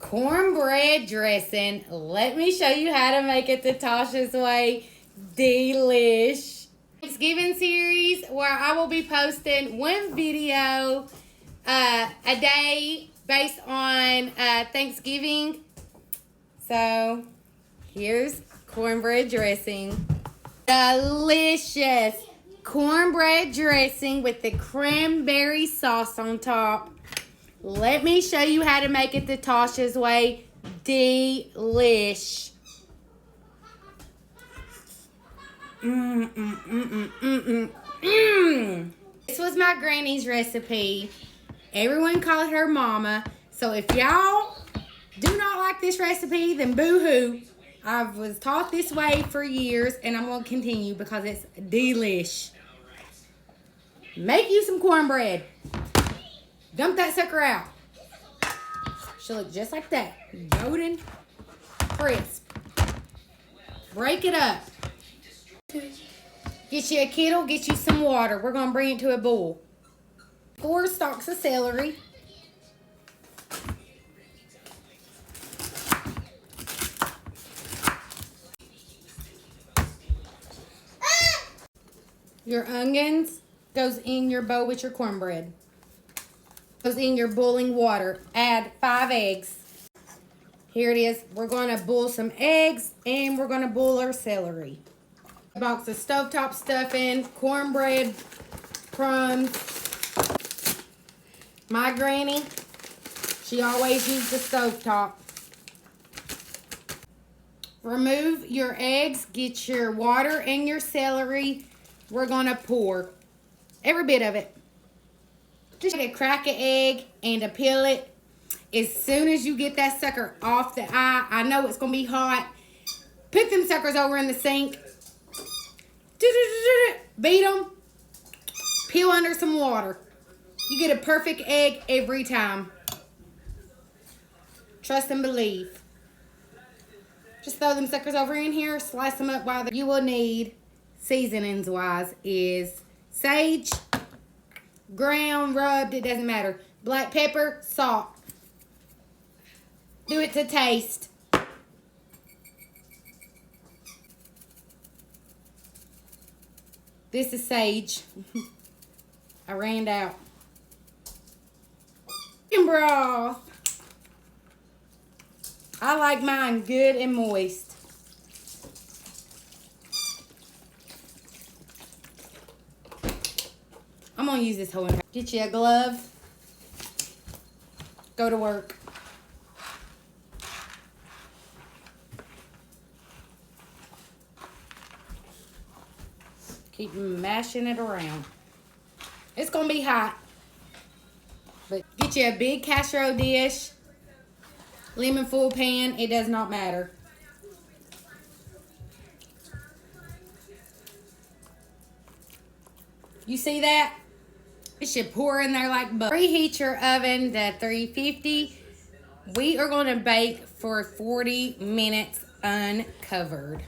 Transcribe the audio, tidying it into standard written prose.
cornbread dressing. Let me show you how to make it the Tasha's way. Delish. Thanksgiving series where I will be posting one video a day based on Thanksgiving. So here's cornbread dressing. Delicious cornbread dressing with the cranberry sauce on top. Let me show you how to make it the Tasha's way. Delish. This was my granny's recipe. Everyone called her mama. So if y'all do not like this recipe, then boo-hoo. I was taught this way for years, and I'm going to continue because it's delish. Make you some cornbread. Dump that sucker out. She'll look just like that. Golden crisp. Break it up. Get you a kettle, get you some water. We're going to bring it to a boil. 4 stalks of celery. Your onions goes in your bowl with your cornbread. Goes in your boiling water. Add 5 eggs. Here it is. We're going to boil some eggs and we're going to boil our celery. A box of stovetop stuffing, cornbread, crumbs. My granny, she always used the stovetop. Remove your eggs. Get your water and your celery. We're going to pour every bit of it. Just crack an egg and to peel it. As soon as you get that sucker off the eye, I know it's going to be hot. Put them suckers over in the sink. Beat them. Peel under some water. You get a perfect egg every time. Trust and believe. Just throw them suckers over in here. Slice them up while you will need, seasonings wise, is sage, ground, rubbed, it doesn't matter. Black pepper, salt. Do it to taste. This is sage. I ran out. Chicken broth. I like mine good and moist. I'm gonna use this whole entire. Get you a glove. Go to work. Keep mashing it around. It's gonna be hot. But get you a big casserole dish. Lemon full pan. It does not matter. You see that? It should pour in there like butter. Preheat your oven to 350. We are going to bake for 40 minutes uncovered.